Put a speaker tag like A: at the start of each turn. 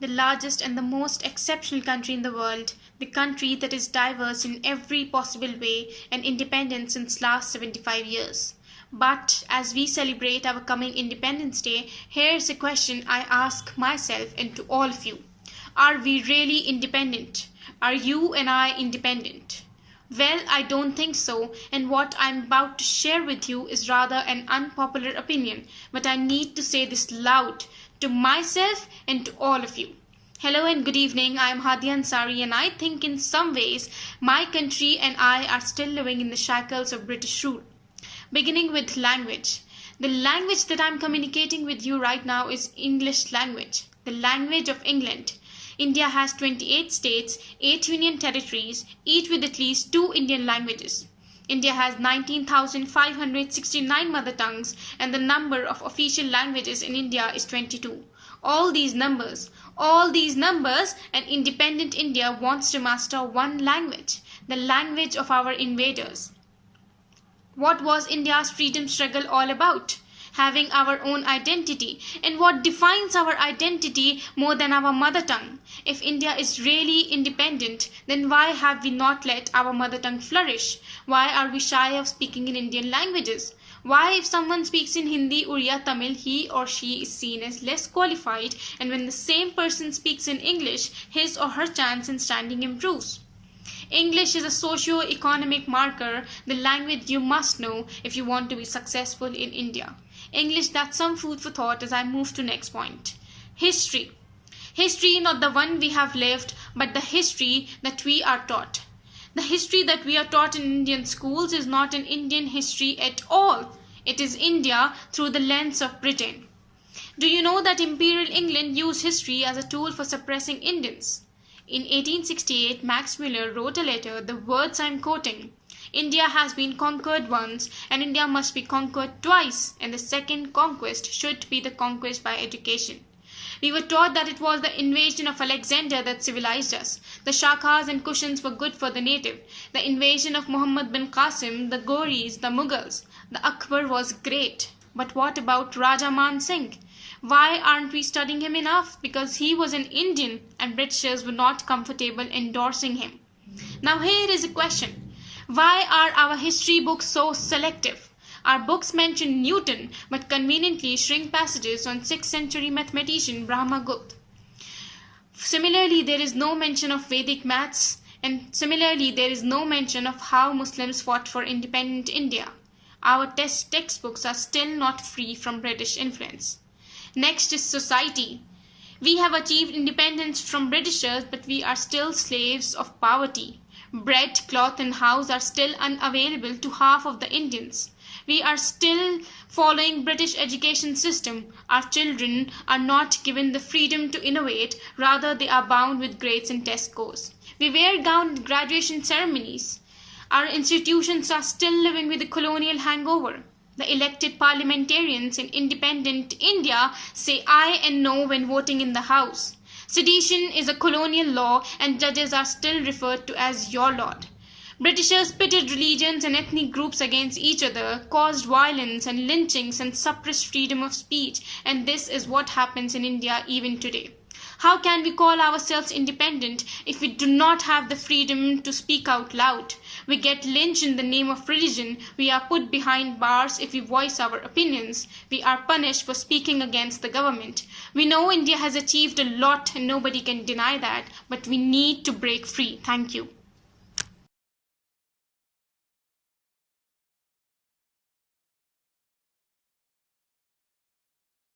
A: the largest and the most exceptional country in the world, the country that is diverse in every possible way and independent since last 75 years. But as we celebrate our coming Independence Day, here's a question I ask myself and to all of you. Are we really independent? Are you and I independent? Well, I don't think so, and what I'm about to share with you is rather an unpopular opinion, but I need to say this loud to myself and to all of you. Hello and good evening, I am Hadi Ansari, and I think in some ways my country and I are still living in the shackles of British rule. Beginning with language. The language that I'm communicating with you right now is English language, the language of England. India has 28 states, 8 union territories, each with at least 2 Indian languages. India has 19,569 mother tongues and the number of official languages in India is 22. All these numbers, and independent India wants to master one language, the language of our invaders. What was India's freedom struggle all about? Having our own identity. And what defines our identity more than our mother tongue? If India is really independent, then why have we not let our mother tongue flourish? Why are we shy of speaking in Indian languages? Why, if someone speaks in Hindi, Uriya, Tamil, he or she is seen as less qualified, and when the same person speaks in English, his or her chance in standing improves? English is a socio-economic marker, the language you must know if you want to be successful in India. English, that's some food for thought as I move to next point. History. History, not the one we have lived, but the history that we are taught. The history that we are taught in Indian schools is not an Indian history at all. It is India through the lens of Britain. Do you know that Imperial England used history as a tool for suppressing Indians? In 1868, Max Muller wrote a letter, the words I am quoting. India has been conquered once, and India must be conquered twice, and the second conquest should be the conquest by education. We were taught that it was the invasion of Alexander that civilized us. The Shakas and Kushans were good for the native. The invasion of Muhammad bin Qasim, the Ghoris, the Mughals, the Akbar was great. But what about Raja Man Singh? Why aren't we studying him enough? Because he was an Indian and Britishers were not comfortable endorsing him. Now here is a question. Why are our history books so selective? Our books mention Newton but conveniently shrink passages on 6th century mathematician Brahmagupta. Similarly, there is no mention of Vedic maths, and similarly there is no mention of how Muslims fought for independent India. Our textbooks are still not free from British influence. Next is society. We have achieved independence from Britishers, but we are still slaves of poverty. Bread, cloth and house are still unavailable to half of the Indians. We are still following British education system. Our children are not given the freedom to innovate, rather they are bound with grades and test scores. We wear gown at graduation ceremonies. Our institutions are still living with the colonial hangover. The elected parliamentarians in independent India say aye and no when voting in the House. Sedition is a colonial law and judges are still referred to as your lord. Britishers pitted religions and ethnic groups against each other, caused violence and lynchings and suppressed freedom of speech, and this is what happens in India even today. How can we call ourselves independent if we do not have the freedom to speak out loud? We get lynched in the name of religion. We are put behind bars if we voice our opinions. We are punished for speaking against the government. We know India has achieved a lot and nobody can deny that, but we need to break free. Thank you.